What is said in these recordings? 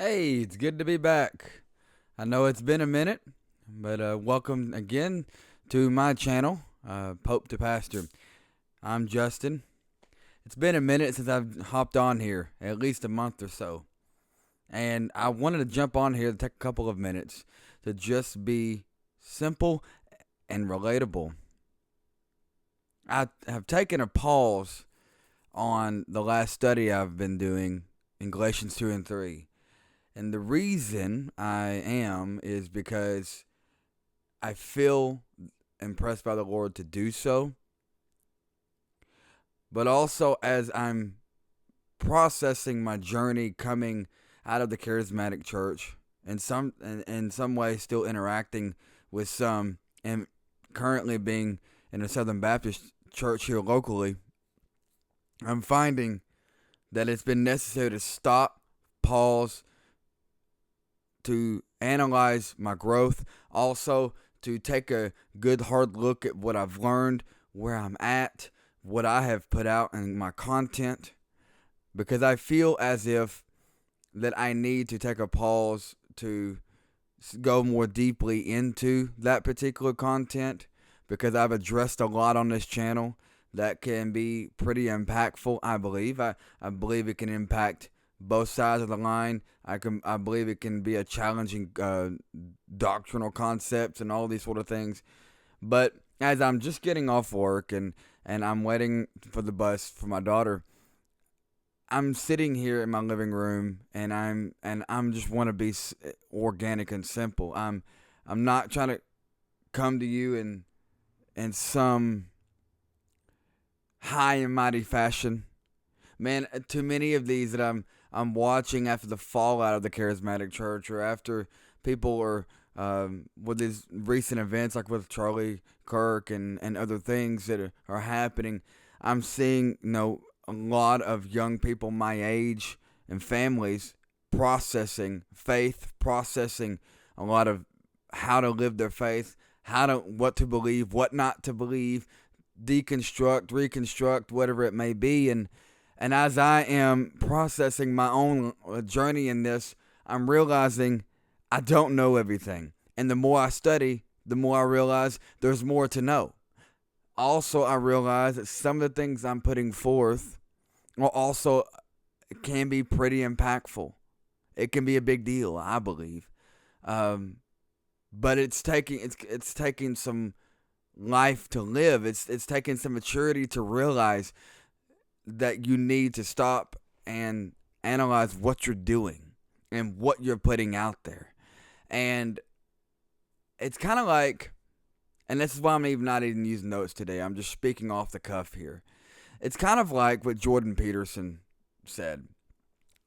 Hey, it's good to be back. I know it's been a minute, but welcome again to my channel, Pope to Pastor. I'm Justin. It's been a minute since I've hopped on here, at least a month or so. And I wanted to jump on here to take a couple of minutes to just be simple and relatable. I have taken a pause on the last study I've been doing in Galatians 2 and 3. And the reason I am is because I feel impressed by the Lord to do so. But also as I'm processing my journey coming out of the charismatic church, in some way still interacting with some, and currently being in a Southern Baptist church here locally, I'm finding that it's been necessary to stop, pause, to analyze my growth, also to take a good hard look at what I've learned, where I'm at, what I have put out in my content, because I feel as if that I need to take a pause to go more deeply into that particular content, because I've addressed a lot on this channel that can be pretty impactful. I believe it can impact both sides of the line. I believe it can be a challenging doctrinal concepts and all these sort of things. But as I'm just getting off work and I'm waiting for the bus for my daughter, I'm sitting here in my living room and I'm just want to be organic and simple. I'm not trying to come to you in some high and mighty fashion. Man, too many of these that I'm watching after the fallout of the charismatic church, or after people are with these recent events like with Charlie Kirk and other things that are happening. I'm seeing a lot of young people my age and families processing faith, processing a lot of how to live their faith, what to believe, what not to believe, deconstruct, reconstruct, whatever it may be. And as I am processing my own journey in this, I'm realizing I don't know everything. And the more I study, the more I realize there's more to know. Also, I realize that some of the things I'm putting forth also can be pretty impactful. It can be a big deal, I believe. But it's taking some life to live. It's taking some maturity to realize that you need to stop and analyze what you're doing and what you're putting out there. And it's kind of like, and this is why I'm not even using notes today, I'm just speaking off the cuff here. It's kind of like what Jordan Peterson said.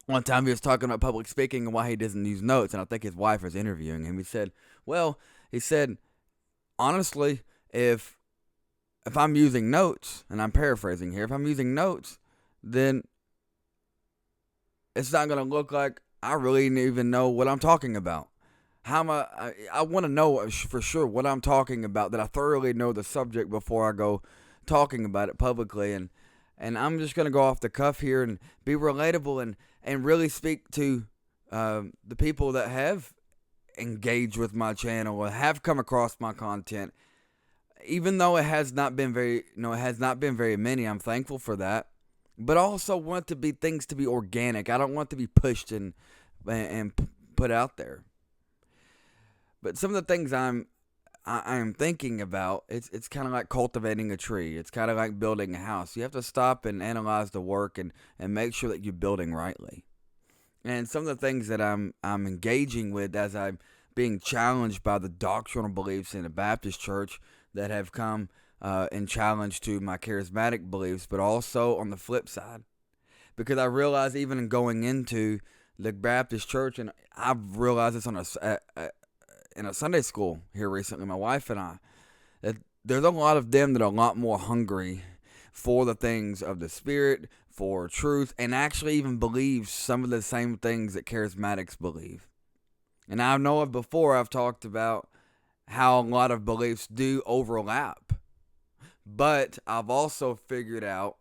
One time he was talking about public speaking and why he doesn't use notes, and I think his wife was interviewing him. He said, honestly, if I'm using notes, and I'm paraphrasing here, if I'm using notes, then it's not going to look like I really even know what I'm talking about. I want to know for sure what I'm talking about, that I thoroughly know the subject before I go talking about it publicly. And I'm just going to go off the cuff here and be relatable and really speak to the people that have engaged with my channel or have come across my content. Even though it has not been very many, I'm thankful for that. But I also want things to be organic. I don't want to be pushed and put out there. But some of the things I'm thinking about, it's kind of like cultivating a tree. It's kind of like building a house. You have to stop and analyze the work and make sure that you're building rightly. And some of the things that I'm engaging with as I'm being challenged by the doctrinal beliefs in the Baptist church that have come in challenge to my charismatic beliefs, but also on the flip side. Because I realize even in going into the Baptist church, and I've realized this in a Sunday school here recently, my wife and I, that there's a lot of them that are a lot more hungry for the things of the Spirit, for truth, and actually even believe some of the same things that charismatics believe. And I know before I've talked about how a lot of beliefs do overlap. But I've also figured out,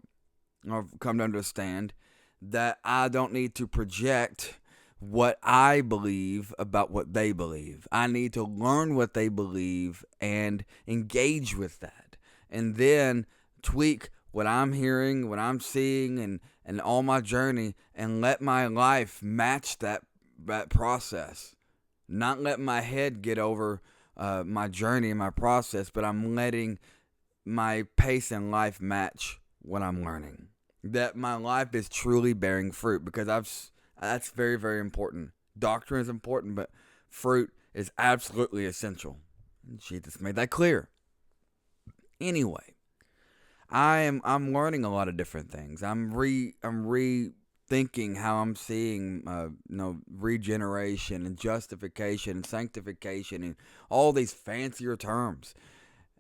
or come to understand, that I don't need to project what I believe about what they believe. I need to learn what they believe and engage with that. And then tweak what I'm hearing, what I'm seeing, and all my journey, and let my life match that process. Not let my head get over my journey and my process, but I'm letting my pace in life match what I'm learning. That my life is truly bearing fruit, because that's very, very important. Doctrine is important, but fruit is absolutely essential. Jesus made that clear. Anyway, I'm learning a lot of different things. I'm rethinking how I'm seeing regeneration and justification and sanctification and all these fancier terms.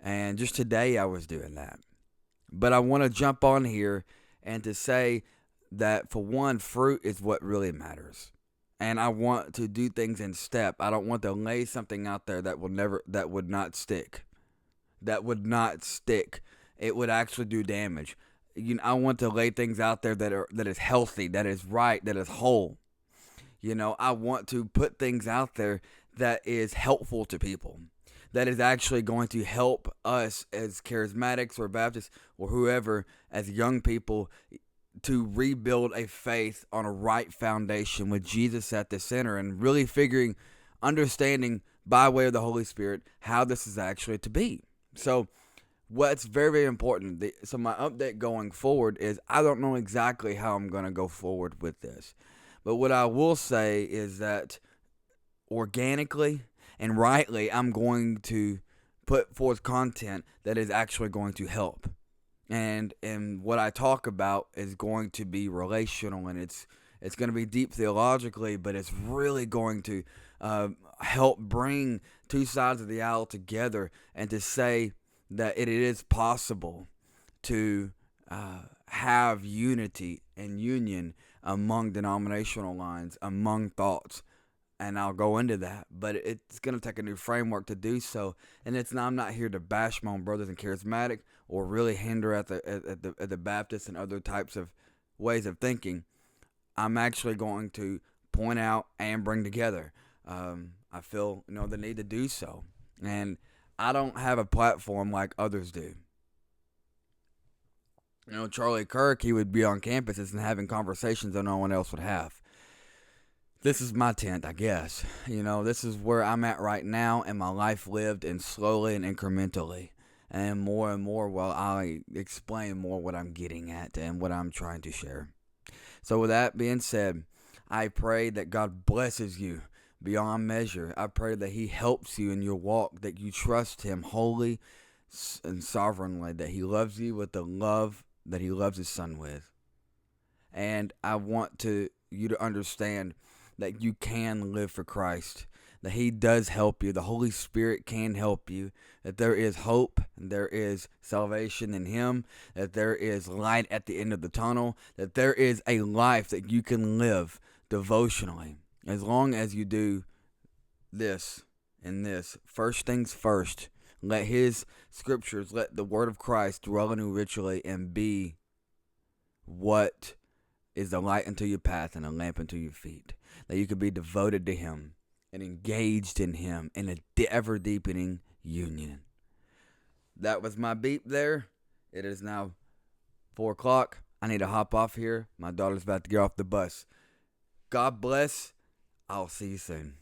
And just today I was doing that. But I want to jump on here and to say that, for one, fruit is what really matters. And I want to do things in step. I don't want to lay something out there that would not stick. That would not stick. It would actually do damage. I want to lay things out there that is healthy, that is right, that is whole. I want to put things out there that is helpful to people, that is actually going to help us as charismatics or Baptists or whoever, as young people, to rebuild a faith on a right foundation with Jesus at the center, and really understanding by way of the Holy Spirit how this is actually to be. So what's very, very important, so my update going forward is, I don't know exactly how I'm going to go forward with this. But what I will say is that organically and rightly, I'm going to put forth content that is actually going to help. And what I talk about is going to be relational, and it's going to be deep theologically, but it's really going to help bring two sides of the aisle together, and to say that it is possible to have unity and union among denominational lines, among thoughts. And I'll go into that, but it's going to take a new framework to do so. And I'm not here to bash my own brothers in Charismatic or really hinder at the Baptist and other types of ways of thinking. I'm actually going to point out and bring together. I feel the need to do so, and I don't have a platform like others do. Charlie Kirk, he would be on campuses and having conversations that no one else would have. This is my tent, I guess. This is where I'm at right now, and my life lived, and slowly and incrementally, and more while I explain more what I'm getting at and what I'm trying to share. So with that being said, I pray that God blesses you beyond measure. I pray that He helps you in your walk, that you trust Him wholly and sovereignly, that He loves you with the love that He loves His Son with. And I want you to understand that you can live for Christ, that He does help you. The Holy Spirit can help you, that there is hope, and there is salvation in Him, that there is light at the end of the tunnel, that there is a life that you can live devotionally. As long as you do this and this, first things first, let His scriptures, let the word of Christ dwell in you richly, and be what is the light unto your path and a lamp unto your feet. That you could be devoted to Him and engaged in Him in a ever-deepening union. That was my beep there. It is now 4 o'clock. I need to hop off here. My daughter's about to get off the bus. God bless. I'll see you soon.